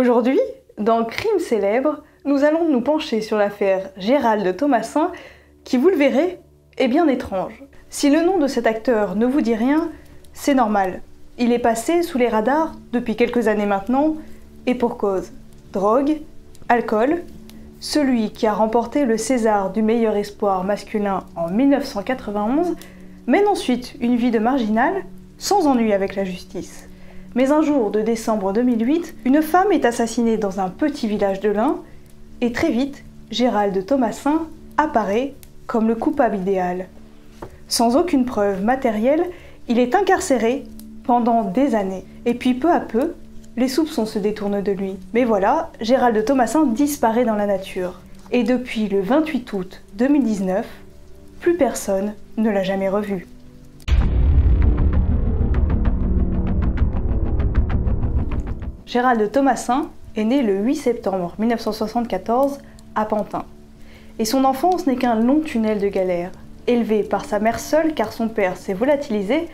Aujourd'hui, dans Crime célèbre, nous allons nous pencher sur l'affaire Gérald Thomassin, qui, vous le verrez, est bien étrange. Si le nom de cet acteur ne vous dit rien, c'est normal. Il est passé sous les radars depuis quelques années maintenant, et pour cause. Drogue, alcool. Celui qui a remporté le César du meilleur espoir masculin en 1991 mène ensuite une vie de marginal, sans ennui avec la justice. Mais un jour de décembre 2008, une femme est assassinée dans un petit village de l'Ain, et très vite, Gérald Thomassin apparaît comme le coupable idéal. Sans aucune preuve matérielle, il est incarcéré pendant des années. Et puis peu à peu, les soupçons se détournent de lui. Mais voilà, Gérald Thomassin disparaît dans la nature. Et depuis le 28 août 2019, plus personne ne l'a jamais revu. Gérald Thomassin est né le 8 septembre 1974 à Pantin. Et son enfance n'est qu'un long tunnel de galère. Élevé par sa mère seule car son père s'est volatilisé,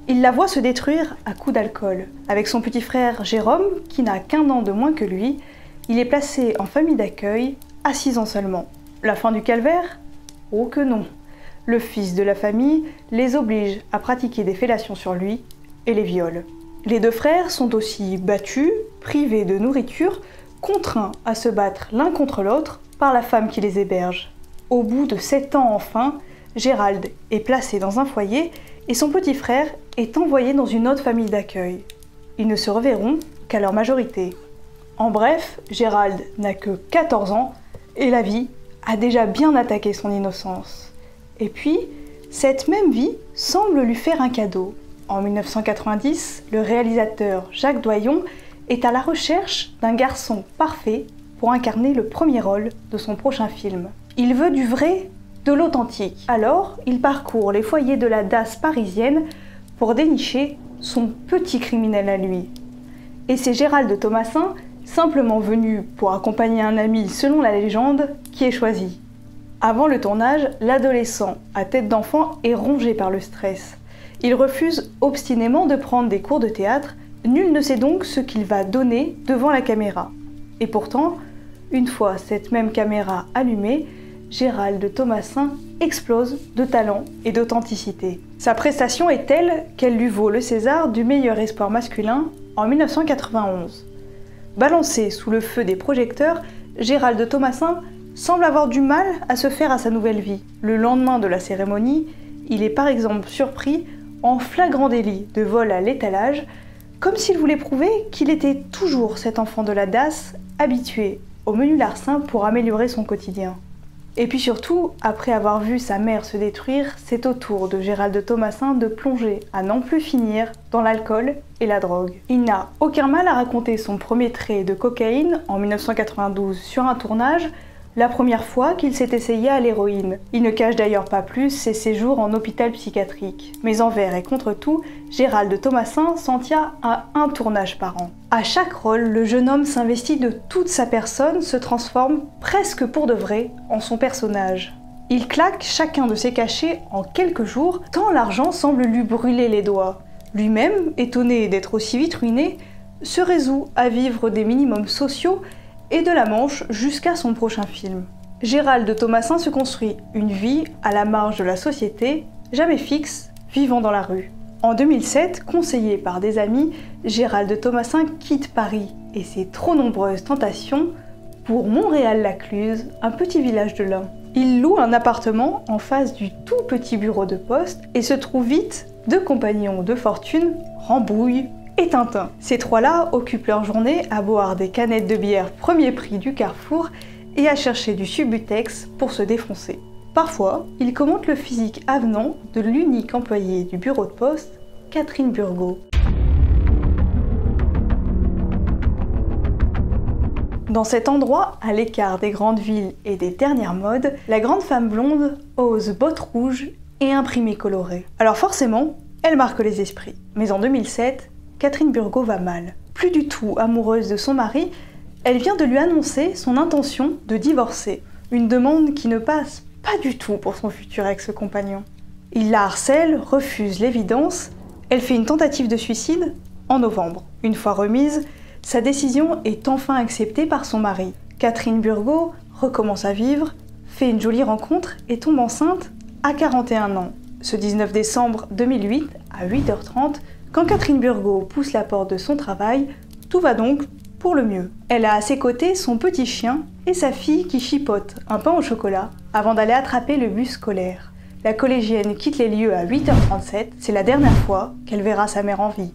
il la voit se détruire à coups d'alcool. Avec son petit frère Jérôme, qui n'a qu'1 an de moins que lui, il est placé en famille d'accueil à 6 ans seulement. La fin du calvaire? Oh que non! Le fils de la famille les oblige à pratiquer des fellations sur lui et les viole. Les 2 frères sont aussi battus, privés de nourriture, contraints à se battre l'un contre l'autre par la femme qui les héberge. Au bout de 7 ans enfin, Gérald est placé dans un foyer et son petit frère est envoyé dans une autre famille d'accueil. Ils ne se reverront qu'à leur majorité. En bref, Gérald n'a que 14 ans et la vie a déjà bien attaqué son innocence. Et puis, cette même vie semble lui faire un cadeau. En 1990, le réalisateur Jacques Doyon est à la recherche d'un garçon parfait pour incarner le premier rôle de son prochain film. Il veut du vrai, de l'authentique. Alors, il parcourt les foyers de la DAS parisienne pour dénicher son petit criminel à lui. Et c'est Gérald Thomassin, simplement venu pour accompagner un ami selon la légende, qui est choisi. Avant le tournage, l'adolescent à tête d'enfant est rongé par le stress. Il refuse obstinément de prendre des cours de théâtre, nul ne sait donc ce qu'il va donner devant la caméra. Et pourtant, une fois cette même caméra allumée, Gérald Thomassin explose de talent et d'authenticité. Sa prestation est telle qu'elle lui vaut le César du meilleur espoir masculin en 1991. Balancé sous le feu des projecteurs, Gérald Thomassin semble avoir du mal à se faire à sa nouvelle vie. Le lendemain de la cérémonie, il est par exemple surpris en flagrant délit de vol à l'étalage, comme s'il voulait prouver qu'il était toujours cet enfant de la DAS habitué au menu larcin pour améliorer son quotidien. Et puis surtout, après avoir vu sa mère se détruire, c'est au tour de Gérald Thomassin de plonger à n'en plus finir dans l'alcool et la drogue. Il n'a aucun mal à raconter son premier trait de cocaïne en 1992 sur un tournage, la première fois qu'il s'est essayé à l'héroïne. Il ne cache d'ailleurs pas plus ses séjours en hôpital psychiatrique. Mais envers et contre tout, Gérald Thomassin s'en tient à 1 tournage par an. À chaque rôle, le jeune homme s'investit de toute sa personne, se transforme presque pour de vrai en son personnage. Il claque chacun de ses cachets en quelques jours, tant l'argent semble lui brûler les doigts. Lui-même, étonné d'être aussi vite ruiné, se résout à vivre des minimums sociaux et de la Manche jusqu'à son prochain film. Gérald Thomassin se construit une vie à la marge de la société, jamais fixe, vivant dans la rue. En 2007, conseillé par des amis, Gérald Thomassin quitte Paris et ses trop nombreuses tentations pour Montréal-Lacluse, un petit village de l'Ain. Il loue un appartement en face du tout petit bureau de poste et se trouve vite 2 compagnons de fortune, Rambouille et Tintin. Ces 3-là occupent leur journée à boire des canettes de bière premier prix du Carrefour et à chercher du Subutex pour se défoncer. Parfois, ils commentent le physique avenant de l'unique employée du bureau de poste, Catherine Burgot. Dans cet endroit, à l'écart des grandes villes et des dernières modes, la grande femme blonde ose bottes rouges et imprimés colorés. Alors forcément, elle marque les esprits. Mais en 2007, Catherine Burgot va mal. Plus du tout amoureuse de son mari, elle vient de lui annoncer son intention de divorcer. Une demande qui ne passe pas du tout pour son futur ex-compagnon. Il la harcèle, refuse l'évidence, elle fait une tentative de suicide en novembre. Une fois remise, Sa décision est enfin acceptée par son mari. Catherine Burgot recommence à vivre, fait une jolie rencontre et tombe enceinte à 41 ans. Ce 19 décembre 2008, à 8h30, quand Catherine Burgot pousse la porte de son travail, tout va donc pour le mieux. Elle a à ses côtés son petit chien et sa fille qui chipote un pain au chocolat avant d'aller attraper le bus scolaire. La collégienne quitte les lieux à 8h37, c'est la dernière fois qu'elle verra sa mère en vie.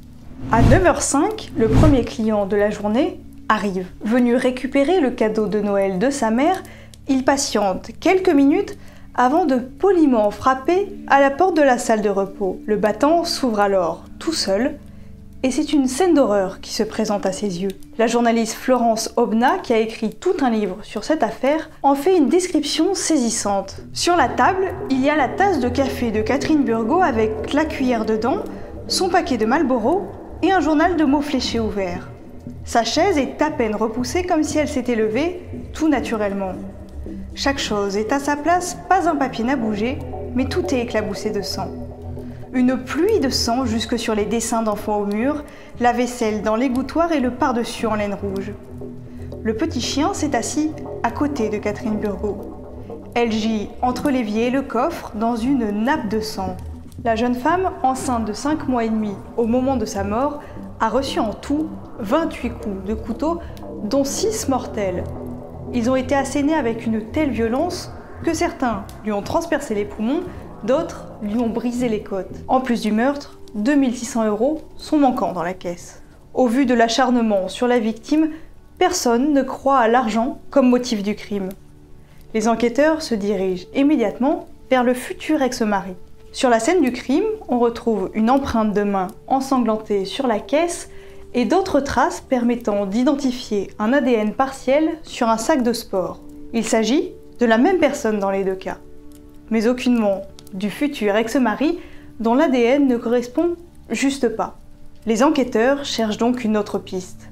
À 9h05, le premier client de la journée arrive. Venu récupérer le cadeau de Noël de sa mère, il patiente quelques minutes avant de poliment frapper à la porte de la salle de repos. Le battant s'ouvre alors tout seul, et c'est une scène d'horreur qui se présente à ses yeux. La journaliste Florence Aubenas, qui a écrit tout un livre sur cette affaire, en fait une description saisissante. Sur la table, il y a la tasse de café de Catherine Burgot avec la cuillère dedans, son paquet de Marlboro et un journal de mots fléchés ouvert. Sa chaise est à peine repoussée comme si elle s'était levée tout naturellement. Chaque chose est à sa place, pas un papier n'a bougé, mais tout est éclaboussé de sang. Une pluie de sang jusque sur les dessins d'enfants au mur, la vaisselle dans l'égouttoir et le pardessus en laine rouge. Le petit chien s'est assis à côté de Catherine Burgot. Elle gît entre l'évier et le coffre dans une nappe de sang. La jeune femme, enceinte de 5 mois et demi au moment de sa mort, a reçu en tout 28 coups de couteau, dont 6 mortels. Ils ont été assénés avec une telle violence que certains lui ont transpercé les poumons, d'autres lui ont brisé les côtes. En plus du meurtre, 2 600 € sont manquants dans la caisse. Au vu de l'acharnement sur la victime, personne ne croit à l'argent comme motif du crime. Les enquêteurs se dirigent immédiatement vers le futur ex-mari. Sur la scène du crime, on retrouve une empreinte de main ensanglantée sur la caisse et d'autres traces permettant d'identifier un ADN partiel sur un sac de sport. Il s'agit de la même personne dans les deux cas, mais aucunement du futur ex-mari dont l'ADN ne correspond juste pas. Les enquêteurs cherchent donc une autre piste.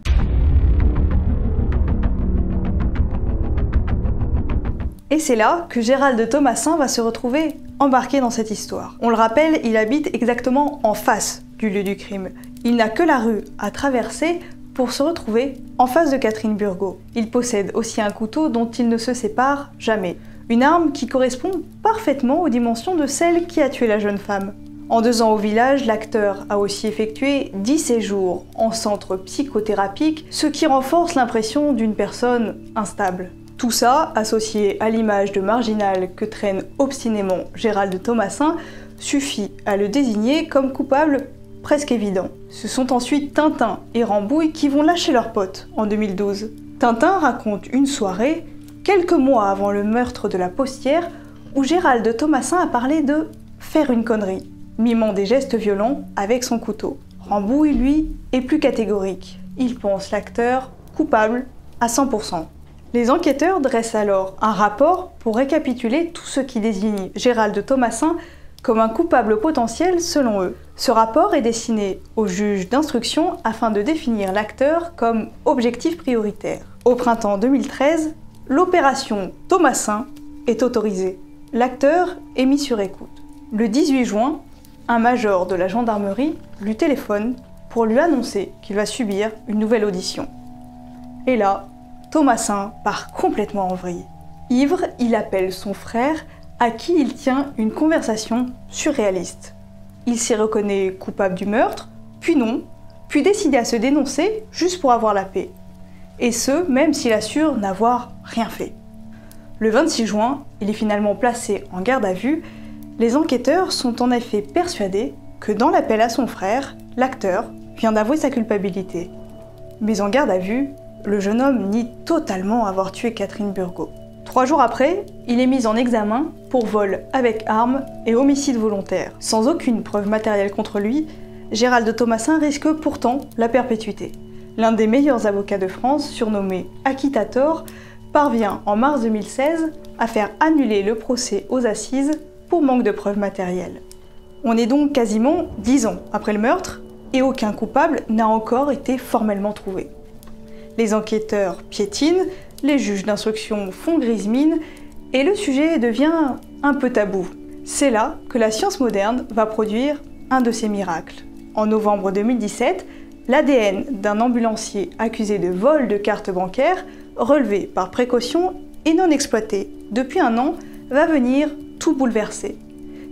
Et c'est là que Gérald Thomassin va se retrouver embarqué dans cette histoire. On le rappelle, il habite exactement en face du lieu du crime. Il n'a que la rue à traverser pour se retrouver en face de Catherine Burgot. Il possède aussi un couteau dont il ne se sépare jamais. Une arme qui correspond parfaitement aux dimensions de celle qui a tué la jeune femme. En 2 ans au village, l'acteur a aussi effectué 10 séjours en centre psychothérapique, ce qui renforce l'impression d'une personne instable. Tout ça, associé à l'image de marginal que traîne obstinément Gérald Thomassin, suffit à le désigner comme coupable presque évident. Ce sont ensuite Tintin et Rambouille qui vont lâcher leurs potes en 2012. Tintin raconte une soirée, quelques mois avant le meurtre de la postière, où Gérald Thomassin a parlé de faire une connerie, mimant des gestes violents avec son couteau. Rambouille, lui, est plus catégorique. Il pense l'acteur coupable à 100%. Les enquêteurs dressent alors un rapport pour récapituler tout ce qui désigne Gérald Thomassin comme un coupable potentiel selon eux. Ce rapport est destiné au juge d'instruction afin de définir l'acteur comme objectif prioritaire. Au printemps 2013, l'opération Thomassin est autorisée. L'acteur est mis sur écoute. Le 18 juin, un major de la gendarmerie lui téléphone pour lui annoncer qu'il va subir une nouvelle audition. Et là, Thomassin part complètement en vrille. Ivre, il appelle son frère à qui il tient une conversation surréaliste. Il s'y reconnaît coupable du meurtre, puis non, puis décide à se dénoncer juste pour avoir la paix. Et ce, même s'il assure n'avoir rien fait. Le 26 juin, il est finalement placé en garde à vue. Les enquêteurs sont en effet persuadés que dans l'appel à son frère, l'acteur vient d'avouer sa culpabilité. Mais en garde à vue, le jeune homme nie totalement avoir tué Catherine Burgot. 3 jours après, il est mis en examen pour vol avec arme et homicide volontaire. Sans aucune preuve matérielle contre lui, Gérald Thomassin risque pourtant la perpétuité. L'un des meilleurs avocats de France, surnommé Acquittator, parvient en mars 2016 à faire annuler le procès aux assises pour manque de preuves matérielles. On est donc quasiment 10 ans après le meurtre et aucun coupable n'a encore été formellement trouvé. Les enquêteurs piétinent, les juges d'instruction font grise mine et le sujet devient un peu tabou. C'est là que la science moderne va produire un de ses miracles. En novembre 2017, L'ADN d'un ambulancier accusé de vol de carte bancaire, relevé par précaution et non exploité depuis un an, va venir tout bouleverser.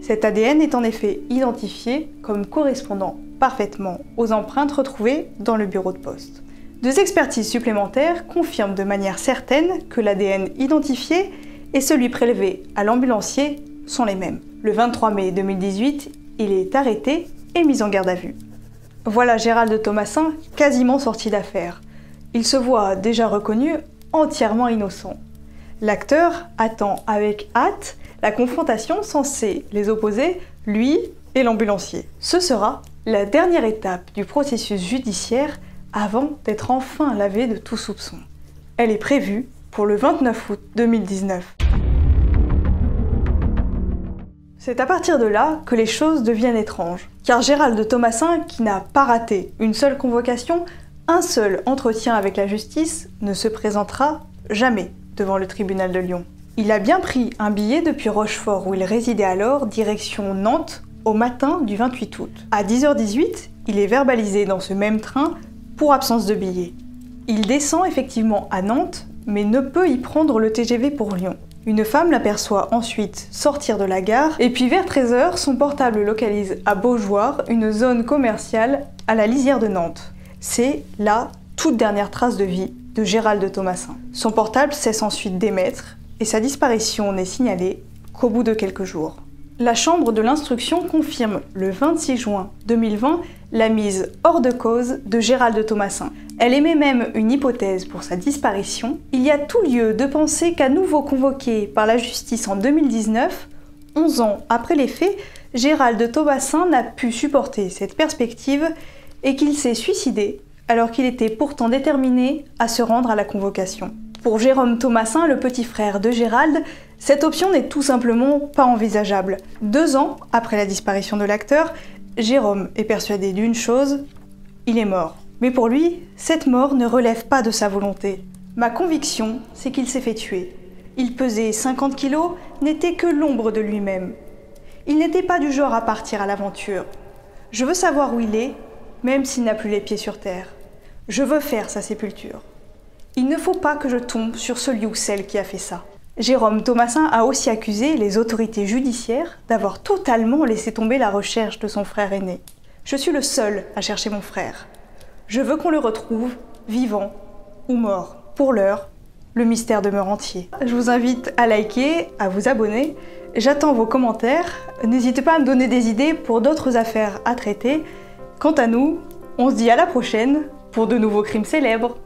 Cet ADN est en effet identifié comme correspondant parfaitement aux empreintes retrouvées dans le bureau de poste. 2 expertises supplémentaires confirment de manière certaine que l'ADN identifié et celui prélevé à l'ambulancier sont les mêmes. Le 23 mai 2018, il est arrêté et mis en garde à vue. Voilà Gérald Thomassin quasiment sorti d'affaire. Il se voit déjà reconnu entièrement innocent. L'acteur attend avec hâte la confrontation censée les opposer, lui et l'ambulancier. Ce sera la dernière étape du processus judiciaire avant d'être enfin lavé de tout soupçon. Elle est prévue pour le 29 août 2019. C'est à partir de là que les choses deviennent étranges, car Gérald Thomassin, qui n'a pas raté une seule convocation, un seul entretien avec la justice, ne se présentera jamais devant le tribunal de Lyon. Il a bien pris un billet depuis Rochefort où il résidait alors, direction Nantes, au matin du 28 août. À 10h18, il est verbalisé dans ce même train pour absence de billet. Il descend effectivement à Nantes, mais ne peut y prendre le TGV pour Lyon. Une femme l'aperçoit ensuite sortir de la gare, et puis vers 13h, son portable localise à Beaujoire, une zone commerciale à la lisière de Nantes. C'est la toute dernière trace de vie de Gérald Thomassin. Son portable cesse ensuite d'émettre, et sa disparition n'est signalée qu'au bout de quelques jours. La Chambre de l'instruction confirme le 26 juin 2020 la mise hors de cause de Gérald Thomassin. Elle émet même une hypothèse pour sa disparition. Il y a tout lieu de penser qu'à nouveau convoqué par la justice en 2019, 11 ans après les faits, Gérald Thomassin n'a pu supporter cette perspective et qu'il s'est suicidé alors qu'il était pourtant déterminé à se rendre à la convocation. Pour Jérôme Thomassin, le petit frère de Gérald, cette option n'est tout simplement pas envisageable. 2 ans après la disparition de l'acteur, Jérôme est persuadé d'une chose, il est mort. Mais pour lui, cette mort ne relève pas de sa volonté. Ma conviction, c'est qu'il s'est fait tuer. Il pesait 50 kilos, n'était que l'ombre de lui-même. Il n'était pas du genre à partir à l'aventure. Je veux savoir où il est, même s'il n'a plus les pieds sur terre. Je veux faire sa sépulture. Il ne faut pas que je tombe sur celui ou celle qui a fait ça. Jérôme Thomassin a aussi accusé les autorités judiciaires d'avoir totalement laissé tomber la recherche de son frère aîné. Je suis le seul à chercher mon frère. Je veux qu'on le retrouve, vivant ou mort. Pour l'heure, le mystère demeure entier. Je vous invite à liker, à vous abonner. J'attends vos commentaires. N'hésitez pas à me donner des idées pour d'autres affaires à traiter. Quant à nous, on se dit à la prochaine pour de nouveaux crimes célèbres.